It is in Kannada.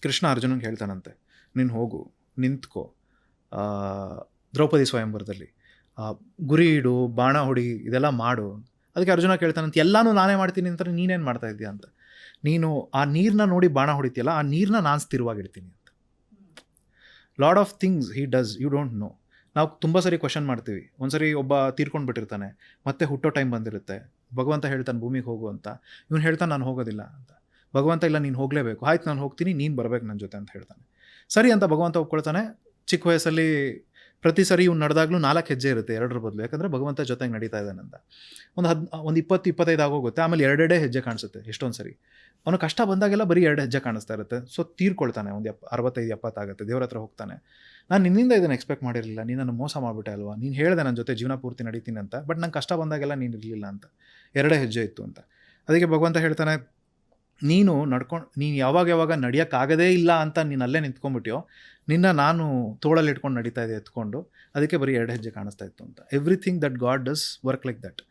ಕೃಷ್ಣ ಅರ್ಜುನಂಗೆ ಹೇಳ್ತಾನಂತೆ, ನೀನು ಹೋಗು, ನಿಂತ್ಕೋ ಆ, ದ್ರೌಪದಿ ಸ್ವಯಂವರದಲ್ಲಿ, ಗುರಿ ಇಡು, ಬಾಣ ಹೊಡಿ, ಇದೆಲ್ಲ ಮಾಡು. ಅದಕ್ಕೆ ಅರ್ಜುನ ಕೇಳ್ತಾನಂತ, ಎಲ್ಲನೂ ನಾನೇ ಮಾಡ್ತೀನಿ ಅಂತಾರೆ, ನೀನೇನು ಮಾಡ್ತಾ ಇದ್ದೀಯ ಅಂತ. ನೀನು ಆ ನೀರನ್ನ ನೋಡಿ ಬಾಣ ಹೊಡಿತೀಯಲ್ಲ, ಆ ನೀರನ್ನ ನಾನು ಸ್ಥಿರವಾಗಿಡ್ತೀನಿ ಅಂತ. Lot of things he does, you don't know. ನಾವು ತುಂಬ ಸರಿ ಕ್ವಶನ್ ಮಾಡ್ತೀವಿ. ಒಂದ್ಸರಿ ಒಬ್ಬ ತೀರ್ಕೊಂಡು ಬಿಟ್ಟಿರ್ತಾನೆ, ಮತ್ತೆ ಹುಟ್ಟೋ ಟೈಮ್ ಬಂದಿರುತ್ತೆ, ಭಗವಂತ ಹೇಳ್ತಾನೆ ಭೂಮಿಗೆ ಹೋಗು ಅಂತ. ಇವನು ಹೇಳ್ತಾನೆ ನಾನು ಹೋಗೋದಿಲ್ಲ ಅಂತ. ಭಗವಂತ ಇಲ್ಲ, ನೀನು ಹೋಗಲೇಬೇಕು. ಆಯ್ತು ನಾನು ಹೋಗ್ತೀನಿ, ನೀನು ಬರಬೇಕು ನನ್ನ ಜೊತೆ ಅಂತ ಹೇಳ್ತಾನೆ. ಸರಿ ಅಂತ ಭಗವಂತ ಒಪ್ಕೊಳ್ತಾನೆ. ಚಿಕ್ಕ ವಯಸ್ಸಲ್ಲಿ ಪ್ರತಿ ಸರಿ ಇವ್ನು ನಡೆದಾಗಲೂ 4 ಹೆಜ್ಜೆ ಇರುತ್ತೆ 2ರ ಬದಲು, ಯಾಕಂದರೆ ಭಗವಂತ ಜೊತೆಗೆ ನಡೀತಾ ಇದ್ದಾನಂತ. ಒಂದು 20-25 ಆಗೋಗುತ್ತೆ, ಆಮೇಲೆ 2 ಹೆಜ್ಜೆ ಕಾಣಿಸುತ್ತೆ ಎಷ್ಟೊಂದು ಸರಿ. ಅವನು ಕಷ್ಟ ಬಂದಾಗೆಲ್ಲ ಬರೀ 2 ಹೆಜ್ಜೆ ಕಾಣಿಸ್ತಾ ಇರುತ್ತೆ. ಸೊ ತೀರ್ಕೊಳ್ತಾನೆ, ಒಂದು 65-70 ಆಗುತ್ತೆ. ದೇವ್ರ ಹತ್ರ ಹೋಗ್ತಾನೆ, ನಾನು ನಿನ್ನಿಂದ ಇದನ್ನು ಎಕ್ಸ್ಪೆಕ್ಟ್ ಮಾಡಿರಲಿಲ್ಲ, ನೀನನ್ನು ಮೋಸ ಮಾಡಿಬಿಟ್ಟೆ ಅಲ್ವಾ, ನೀನು ಹೇಳಿದೆ ನನ್ನ ಜೊತೆ ಜೀವನ ಪೂರ್ತಿ ನಡೀತೀನಿ ಅಂತ, ಬಟ್ ನಂಗೆ ಕಷ್ಟ ಬಂದಾಗೆಲ್ಲ ನೀನು ಇರಲಿಲ್ಲ ಅಂತ. 2 ಹೆಜ್ಜೆ ಇತ್ತು ಅಂತ. ಅದಕ್ಕೆ ಭಗವಂತ ಹೇಳ್ತಾನೆ, ನೀನು ಯಾವಾಗ ನಡೆಯೋಕ್ಕಾಗದೇ ಇಲ್ಲ ಅಂತ ನೀನು ಅಲ್ಲೇ ನಿಂತ್ಕೊಂಡ್ಬಿಟ್ಯೋ, ನಿನ್ನ ನಾನು ತೋಳಲ್ಲಿ ಇಟ್ಕೊಂಡು ನಡೀತಾ ಇದೆ ಎತ್ಕೊಂಡು, ಅದಕ್ಕೆ ಬರೀ 2 ಹೆಜ್ಜೆ ಕಾಣಿಸ್ತಾ ಇತ್ತು ಅಂತ. Everything that god does work like that.